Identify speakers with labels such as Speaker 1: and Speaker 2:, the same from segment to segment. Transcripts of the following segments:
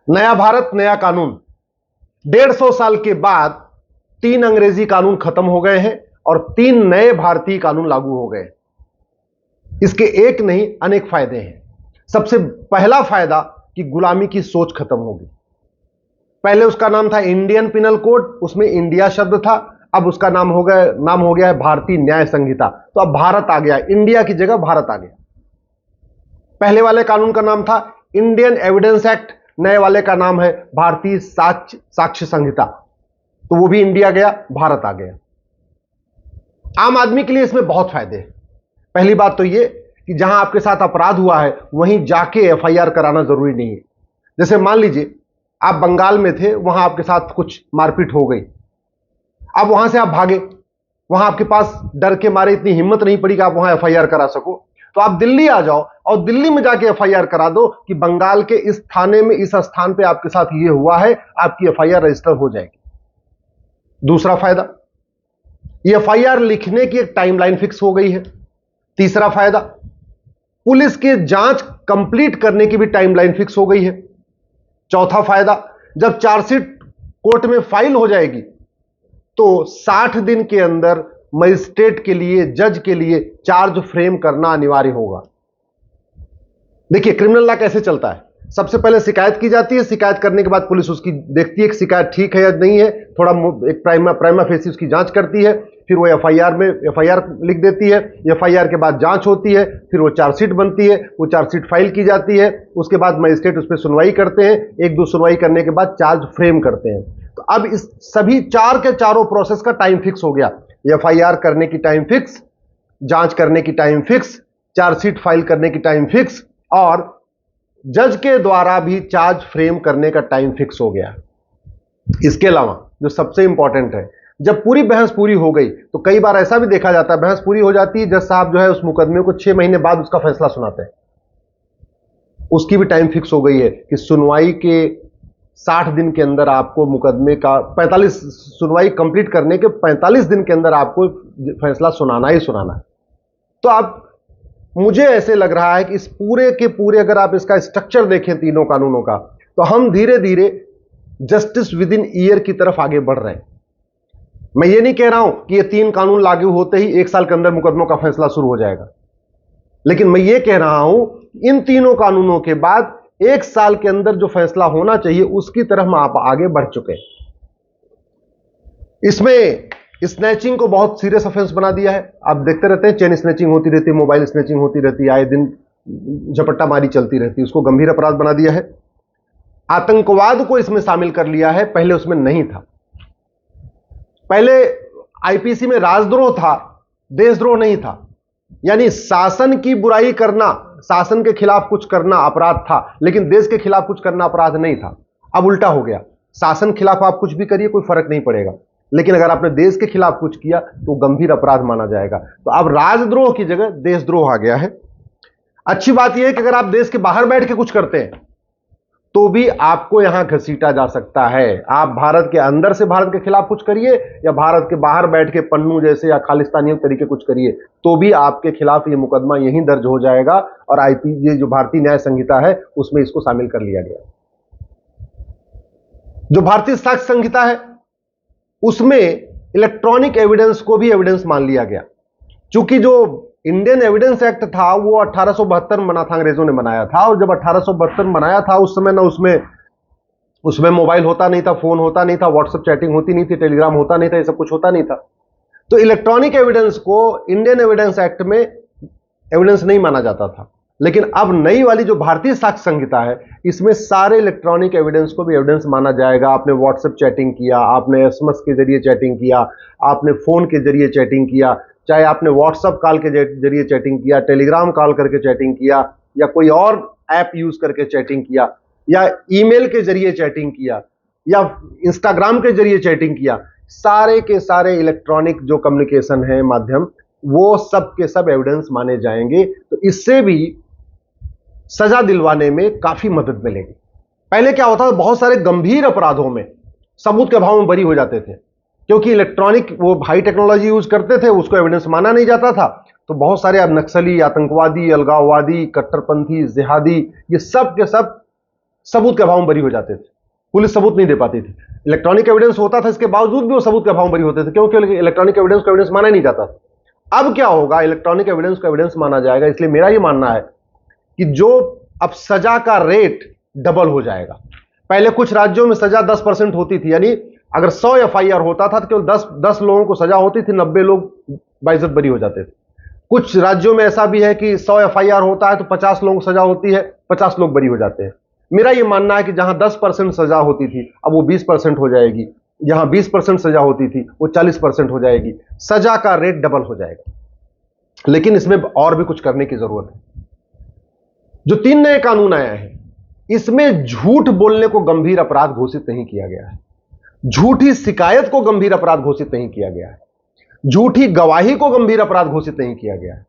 Speaker 1: नया भारत नया कानून। 150 साल के बाद 3 अंग्रेजी कानून खत्म हो गए हैं और 3 नए भारतीय कानून लागू हो गए। इसके एक नहीं अनेक फायदे हैं। सबसे पहला फायदा कि गुलामी की सोच खत्म होगी। पहले उसका नाम था इंडियन पिनल कोड, उसमें इंडिया शब्द था, अब उसका नाम हो गया है भारतीय न्याय संहिता। तो अब भारत आ गया, इंडिया की जगह भारत आ गया। पहले वाले कानून का नाम था इंडियन एविडेंस एक्ट, नए वाले का नाम है भारतीय साक्ष्य संहिता। तो वो भी इंडिया गया, भारत आ गया। आम आदमी के लिए इसमें बहुत फायदे हैं। पहली बात तो ये कि जहां आपके साथ अपराध हुआ है वहीं जाके एफआईआर कराना जरूरी नहीं है। जैसे मान लीजिए आप बंगाल में थे, वहां आपके साथ कुछ मारपीट हो गई, अब वहां से आप भागे, वहां आपके पास डर के मारे इतनी हिम्मत नहीं पड़ी कि आप वहां एफआईआर करा सको, तो आप दिल्ली आ जाओ और दिल्ली में जाके एफआईआर करा दो कि बंगाल के इस थाने में इस स्थान पे आपके साथ ये हुआ है, आपकी एफआईआर रजिस्टर हो जाएगी। दूसरा फायदा, ये एफआईआर लिखने की एक टाइमलाइन फिक्स हो गई है। तीसरा फायदा, पुलिस की जांच कंप्लीट करने की भी टाइमलाइन फिक्स हो गई है। चौथा फायदा, जब चार्जशीट कोर्ट में फाइल हो जाएगी तो 60 दिन के अंदर मजिस्ट्रेट के लिए, जज के लिए चार्ज फ्रेम करना अनिवार्य होगा। देखिए क्रिमिनल लॉ कैसे चलता है। सबसे पहले शिकायत की जाती है, शिकायत करने के बाद पुलिस उसकी देखती है कि शिकायत ठीक है या नहीं है, थोड़ा एक प्राइमा फेसी उसकी जांच करती है, फिर वो एफआईआर लिख देती है। एफआईआर के बाद जांच होती है, फिर वो चार्जशीट बनती है, वो चार्जशीट फाइल की जाती है, उसके बाद मजिस्ट्रेट उस पर सुनवाई करते हैं, 1-2 सुनवाई करने के बाद चार्ज फ्रेम करते हैं। तो अब इस सभी चार के चारों प्रोसेस का टाइम फिक्स हो गया। एफआईआर करने की टाइम फिक्स, जांच करने की टाइम फिक्स, चार्जशीट फाइल करने की टाइम फिक्स, और जज के द्वारा भी चार्ज फ्रेम करने का टाइम फिक्स हो गया। इसके अलावा जो सबसे इंपॉर्टेंट है, जब पूरी बहस पूरी हो गई तो कई बार ऐसा भी देखा जाता है, बहस पूरी हो जाती है, जज साहब जो है उस मुकदमे को 6 महीने बाद उसका फैसला सुनाते हैं। उसकी भी टाइम फिक्स हो गई है कि सुनवाई के 60 दिन के अंदर आपको मुकदमे का 45 सुनवाई कंप्लीट करने के 45 दिन के अंदर आपको फैसला सुनाना ही सुनाना है। तो आप, मुझे ऐसे लग रहा है कि इस पूरे के पूरे अगर आप इसका स्ट्रक्चर देखें तीनों कानूनों का, तो हम धीरे धीरे जस्टिस विद इन ईयर की तरफ आगे बढ़ रहे हैं। मैं ये नहीं कह रहा हूं कि ये 3 कानून लागू होते ही 1 साल के अंदर मुकदमों का फैसला शुरू हो जाएगा, लेकिन मैं ये कह रहा हूं इन तीनों कानूनों के बाद 1 साल के अंदर जो फैसला होना चाहिए उसकी तरफ आप आगे बढ़ चुके हैं। इसमें स्नैचिंग को बहुत सीरियस ऑफेंस बना दिया है। आप देखते रहते हैं चेन स्नैचिंग होती रहती है, मोबाइल स्नैचिंग होती रहती है, आए दिन झपट्टा मारी चलती रहती है, उसको गंभीर अपराध बना दिया है। आतंकवाद को इसमें शामिल कर लिया है, पहले उसमें नहीं था। पहले आईपीसी में राजद्रोह था, देशद्रोह नहीं था। यानी शासन की बुराई करना, शासन के खिलाफ कुछ करना अपराध था, लेकिन देश के खिलाफ कुछ करना अपराध नहीं था। अब उल्टा हो गया, शासन के खिलाफ आप कुछ भी करिए कोई फर्क नहीं पड़ेगा, लेकिन अगर आपने देश के खिलाफ कुछ किया तो गंभीर अपराध माना जाएगा। तो अब राजद्रोह की जगह देशद्रोह आ गया है। अच्छी बात यह है कि अगर आप देश के बाहर बैठ के कुछ करते हैं तो भी आपको यहां घसीटा जा सकता है। आप भारत के अंदर से भारत के खिलाफ कुछ करिए या भारत के बाहर बैठ के पन्नू जैसे या खालिस्तानियों तरीके कुछ करिए, तो भी आपके खिलाफ यह मुकदमा यहीं दर्ज हो जाएगा। और ये जो भारतीय न्याय संहिता है उसमें इसको शामिल कर लिया गया। जो भारतीय साक्ष्य संहिता है उसमें इलेक्ट्रॉनिक एविडेंस को भी एविडेंस मान लिया गया। चूंकि जो इंडियन एविडेंस एक्ट था वो 1872 में बना था, अंग्रेजों ने बनाया था, और जब 1872 में बनाया था उस समय ना उसमें मोबाइल होता नहीं था, फोन होता नहीं था, व्हाट्सएप चैटिंग होती नहीं थी, टेलीग्राम होता नहीं था, ये सब कुछ होता नहीं था। तो इलेक्ट्रॉनिक एविडेंस को इंडियन एविडेंस एक्ट में एविडेंस नहीं माना जाता था। लेकिन अब नई वाली जो भारतीय साक्ष्य संहिता है इसमें सारे इलेक्ट्रॉनिक एविडेंस को भी एविडेंस माना जाएगा। आपने व्हाट्सएप चैटिंग किया, आपने एसएमएस के जरिए चैटिंग किया, आपने फोन के जरिए चैटिंग किया, चाहे आपने व्हाट्सएप कॉल के जरिए चैटिंग किया, टेलीग्राम कॉल करके चैटिंग किया, या कोई और ऐप यूज करके चैटिंग किया, या ईमेल के जरिए चैटिंग किया, या इंस्टाग्राम के जरिए चैटिंग किया, सारे के सारे इलेक्ट्रॉनिक जो कम्युनिकेशन है माध्यम, वो सब के सब एविडेंस माने जाएंगे। तो इससे भी सजा दिलवाने में काफी मदद मिलेगी। पहले क्या होता था, बहुत सारे गंभीर अपराधों में सबूत के अभाव में बरी हो जाते थे, क्योंकि इलेक्ट्रॉनिक वो हाई टेक्नोलॉजी यूज करते थे, उसको एविडेंस माना नहीं जाता था। तो बहुत सारे अब नक्सली, आतंकवादी, अलगाववादी, कट्टरपंथी, जिहादी, ये सब के सब सबूत के अभाव में बरी हो जाते थे, पुलिस सबूत नहीं दे पाती थी। इलेक्ट्रॉनिक एविडेंस होता था, इसके बावजूद भी वो सबूत के अभाव में बरी होते थे, क्योंकि इलेक्ट्रॉनिक एविडेंस को एविडेंस माना ही नहीं जाता था। अब क्या होगा, इलेक्ट्रॉनिक एविडेंस को एविडेंस माना जाएगा। इसलिए मेरा यह मानना है कि जो अब सजा का रेट डबल हो जाएगा। पहले कुछ राज्यों में सजा 10% होती थी, यानी अगर 100 एफआईआर होता था तो केवल 10 लोगों को सजा होती थी, 90 लोग बाइज्जत बरी हो जाते थे। कुछ राज्यों में ऐसा भी है कि 100 एफआईआर होता है तो 50 लोगों को सजा होती है, 50 लोग बरी हो जाते हैं। मेरा यह मानना है कि जहां 10% सजा होती थी अब वो 20% हो जाएगी, जहां 20% सजा होती थी वो 40% हो जाएगी, सजा का रेट डबल हो जाएगा। लेकिन इसमें और भी कुछ करने की जरूरत है। जो 3 नए कानून आए हैं इसमें झूठ बोलने को गंभीर अपराध घोषित नहीं किया गया है, झूठी शिकायत को गंभीर अपराध घोषित नहीं किया गया है, झूठी गवाही को गंभीर अपराध घोषित नहीं किया गया है,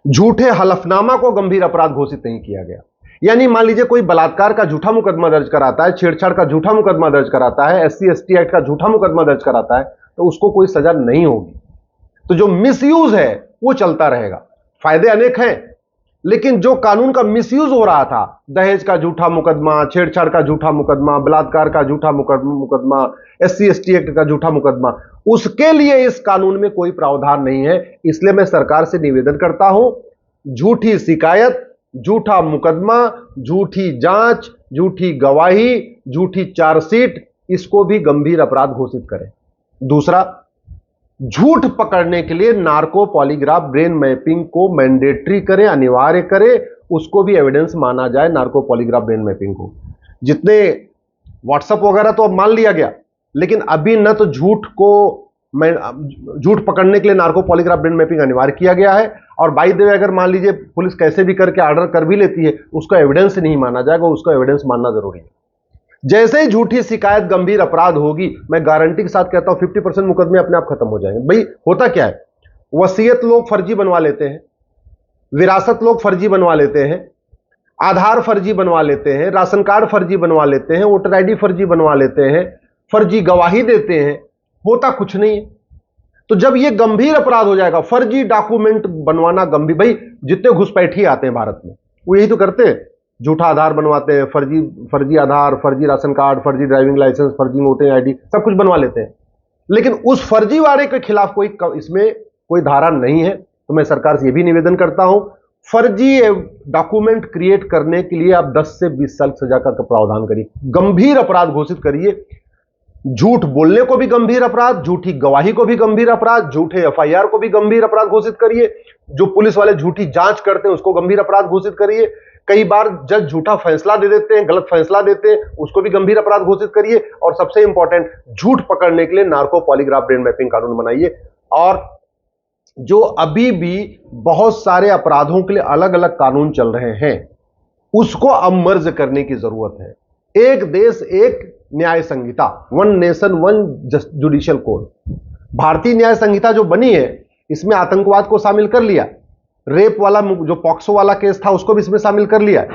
Speaker 1: झूठे हलफनामा को गंभीर अपराध घोषित नहीं किया गया। यानी मान लीजिए कोई बलात्कार का झूठा मुकदमा दर्ज कराता है, छेड़छाड़ का झूठा मुकदमा दर्ज कराता है, SC/ST एक्ट का झूठा मुकदमा दर्ज कराता है तो उसको कोई सजा नहीं होगी। तो जो मिसयूज है वो चलता रहेगा। फायदे अनेक हैं, लेकिन जो कानून का मिसयूज हो रहा था, दहेज का झूठा मुकदमा, छेड़छाड़ का झूठा मुकदमा, बलात्कार का झूठा मुकदमा, SC/ST एक्ट का झूठा मुकदमा, उसके लिए इस कानून में कोई प्रावधान नहीं है। इसलिए मैं सरकार से निवेदन करता हूं, झूठी शिकायत, झूठा मुकदमा, झूठी जांच, झूठी गवाही, झूठी चार्जशीट, इसको भी गंभीर अपराध घोषित करें। दूसरा, झूठ पकड़ने के लिए नार्को पॉलीग्राफ ब्रेन मैपिंग को मैंडेटरी करें, अनिवार्य करें, उसको भी एविडेंस माना जाए। नार्को पॉलीग्राफ ब्रेन मैपिंग को, जितने व्हाट्सएप वगैरह तो अब मान लिया गया, लेकिन अभी न तो झूठ पकड़ने के लिए नार्को पॉलीग्राफ ब्रेन मैपिंग अनिवार्य किया गया है, और बाय द वे अगर मान लीजिए पुलिस कैसे भी करके ऑर्डर कर भी लेती है, उसको एविडेंस नहीं माना जाएगा, उसको एविडेंस मानना जरूरी है। जैसे ही झूठी शिकायत गंभीर अपराध होगी, मैं गारंटी के साथ कहता हूं 50% मुकदमे अपने आप खत्म हो जाएंगे। भाई होता क्या है, वसीयत लोग फर्जी बनवा लेते हैं, विरासत लोग फर्जी बनवा लेते हैं, आधार फर्जी बनवा लेते हैं, राशन कार्ड फर्जी बनवा लेते हैं, वोटर आईडी फर्जी बनवा लेते हैं, फर्जी गवाही देते हैं, होता कुछ नहीं है। तो जब यह गंभीर अपराध हो जाएगा, फर्जी डॉक्यूमेंट बनवाना गंभीर, भाई जितने घुसपैठी आते हैं भारत में वो यही तो करते हैं, झूठा आधार बनवाते हैं, फर्जी आधार, फर्जी राशन कार्ड, फर्जी ड्राइविंग लाइसेंस, फर्जी वोटर आईडी, सब कुछ बनवा लेते हैं। लेकिन उस फर्जी वाले के खिलाफ इसमें कोई धारा नहीं है। तो मैं सरकार से यह भी निवेदन करता हूं, फर्जी डॉक्यूमेंट क्रिएट करने के लिए आप 10 से 20 साल सजा का प्रावधान करिए, गंभीर अपराध घोषित करिए। झूठ बोलने को भी गंभीर अपराध, झूठी गवाही को भी गंभीर अपराध, झूठे एफआईआर को भी गंभीर अपराध घोषित करिए। जो पुलिस वाले झूठी जांच करते हैं उसको गंभीर अपराध घोषित करिए। कई बार जज झूठा फैसला दे देते हैं, गलत फैसला देते हैं, उसको भी गंभीर अपराध घोषित करिए। और सबसे इंपॉर्टेंट, झूठ पकड़ने के लिए नार्को पॉलीग्राफ ब्रेन मैपिंग कानून बनाइए। और जो अभी भी बहुत सारे अपराधों के लिए अलग अलग कानून चल रहे हैं, उसको अब मर्ज करने की जरूरत है। एक देश एक न्याय संहिता, one nation one judicial code. भारतीय न्याय संहिता जो बनी है, इसमें आतंकवाद को शामिल कर लिया, रेप वाला जो पॉक्सो वाला केस था उसको भी इसमें शामिल कर लिया है,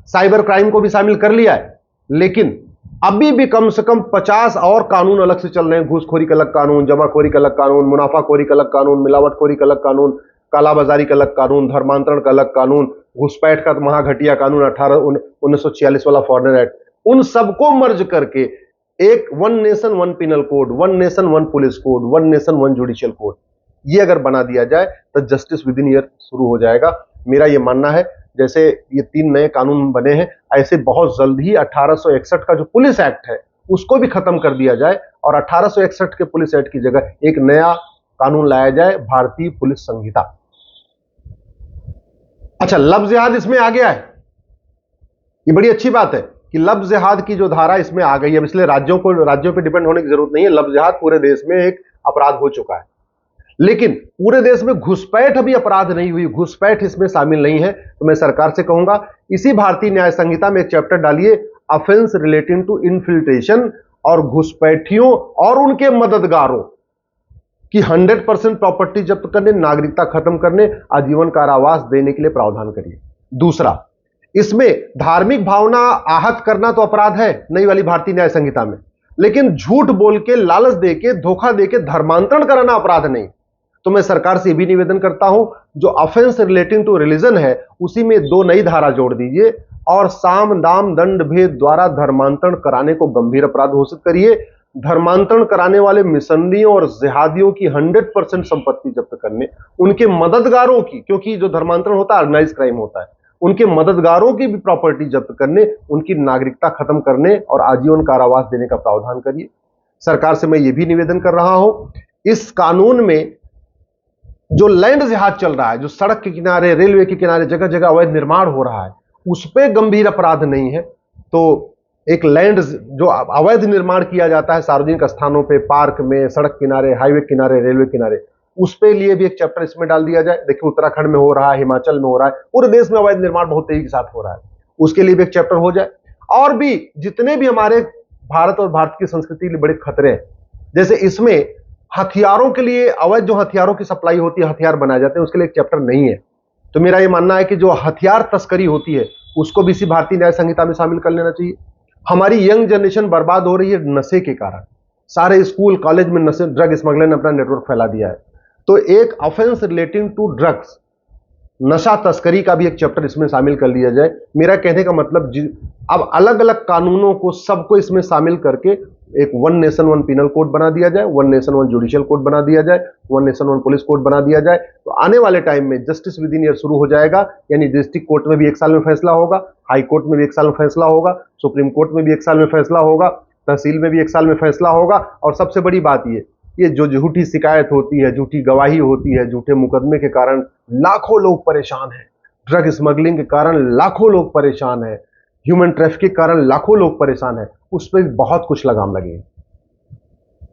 Speaker 1: साइबर क्राइम को भी शामिल कर लिया है। लेकिन अभी भी कम से कम 50 और कानून अलग से चल रहे हैं। घूसखोरी का अलग कानून, जमाखोरी का अलग कानून, मुनाफाखोरी का अलग कानून, मिलावटखोरी का अलग कानून, कालाबाजारी का अलग कानून, धर्मांतरण का अलग कानून, घुसपैठ का महाघटिया कानून 1946 वाला फॉरेनर एक्ट। उन सबको मर्ज करके एक one nation one penal code, one nation one police code, one nation one judicial code, ये अगर बना दिया जाए तो जस्टिस विद इन ईयर शुरू हो जाएगा। मेरा ये मानना है, जैसे ये 3 नए कानून बने हैं, ऐसे बहुत जल्द ही 1861 का जो पुलिस एक्ट है उसको भी खत्म कर दिया जाए और 1861 के पुलिस एक्ट की जगह एक नया कानून लाया जाए, भारतीय पुलिस संहिता। अच्छा, लफ्ज जिहाद इसमें आ गया है, ये बड़ी अच्छी बात है कि लफ्ज जिहाद की जो धारा इसमें आ गई है। इसलिए राज्यों पे डिपेंड होने की जरूरत नहीं है, लफ्ज जिहाद पूरे देश में एक अपराध हो चुका है। लेकिन पूरे देश में घुसपैठ अभी अपराध नहीं हुई, घुसपैठ इसमें शामिल नहीं है। तो मैं सरकार से कहूंगा, इसी भारतीय न्याय संहिता में एक चैप्टर डालिए, ऑफेंस रिलेटिंग टू इन्फिल्ट्रेशन, और घुसपैठियों और उनके मददगारों की 100% प्रॉपर्टी जब्त करने, नागरिकता खत्म करने, आजीवन कारावास देने के लिए प्रावधान करिए। दूसरा, इसमें धार्मिक भावना आहत करना तो अपराध है नई वाली भारतीय न्याय संहिता में, लेकिन झूठ बोल के, लालच देके, धोखा देके धर्मांतरण कराना अपराध नहीं। तो मैं सरकार से भी निवेदन करता हूं, जो ऑफेंस रिलेटिंग टू रिलीजन है उसी में 2 नई धारा जोड़ दीजिए और साम दाम दंड भेद द्वारा धर्मांतरण कराने को गंभीर अपराध घोषित करिए। धर्मांतरण कराने वाले मिशनरियों और जिहादियों की 100% संपत्ति जब्त करने, उनके मददगारों की, क्योंकि जो धर्मांतरण होता है ऑर्गेनाइज क्राइम होता है, उनके मददगारों की भी प्रॉपर्टी जब्त करने, उनकी नागरिकता खत्म करने और आजीवन कारावास देने का प्रावधान करिए। सरकार से मैं यह भी निवेदन कर रहा हूं, इस कानून में जो लैंड जिहाद चल रहा है, जो सड़क के किनारे, रेलवे के किनारे जगह जगह अवैध निर्माण हो रहा है, उस पर गंभीर अपराध नहीं है। तो एक लैंड जो अवैध निर्माण किया जाता है सार्वजनिक स्थानों पे, पार्क में, सड़क किनारे, हाईवे किनारे, रेलवे किनारे, उस पे लिए भी एक चैप्टर इसमें डाल दिया जाए। देखिए उत्तराखंड में हो रहा है, हिमाचल में हो रहा है, पूरे देश में अवैध निर्माण बहुत तेजी के साथ हो रहा है, उसके लिए भी एक चैप्टर हो जाए। और भी जितने भी हमारे भारत और भारत की संस्कृति के लिए बड़े खतरे हैं, जैसे इसमें हथियारों के लिए, अवैध जो हथियारों की सप्लाई होती है, हथियार बनाए जाते हैं, उसके लिए एक चैप्टर नहीं है। तो मेरा यह मानना है कि जो हथियार तस्करी होती है उसको भी इसी भारतीय न्याय संहिता में शामिल कर लेना चाहिए। हमारी यंग जनरेशन बर्बाद हो रही है नशे के कारण, सारे स्कूल कॉलेज में नशे, ड्रग स्मगलर ने अपना नेटवर्क फैला दिया है। तो एक ऑफेंस रिलेटिंग टू ड्रग्स, नशा तस्करी का भी एक चैप्टर इसमें शामिल कर लिया जाए। मेरा कहने का मतलब अब अलग अलग कानूनों को, सबको इसमें शामिल करके एक one nation one penal code बना दिया जाए, one nation one judicial code बना दिया जाए, one nation one police code बना दिया जाए। तो आने वाले टाइम में जस्टिस विद इन ईयर शुरू हो जाएगा, यानी डिस्ट्रिक्ट कोर्ट में भी 1 साल में फैसला होगा, हाई कोर्ट में भी 1 साल में फैसला होगा, सुप्रीम कोर्ट में भी 1 साल में फैसला होगा, तहसील में भी 1 साल में फैसला होगा। और सबसे बड़ी बात ये जो झूठी शिकायत होती है, झूठी गवाही होती है, झूठे मुकदमे के कारण लाखों लोग परेशान हैं, ड्रग स्मगलिंग के कारण लाखों लोग परेशान हैं, ह्यूमन ट्रैफिकिंग के कारण लाखों लोग परेशान हैं, उस पर बहुत कुछ लगाम लगेगी।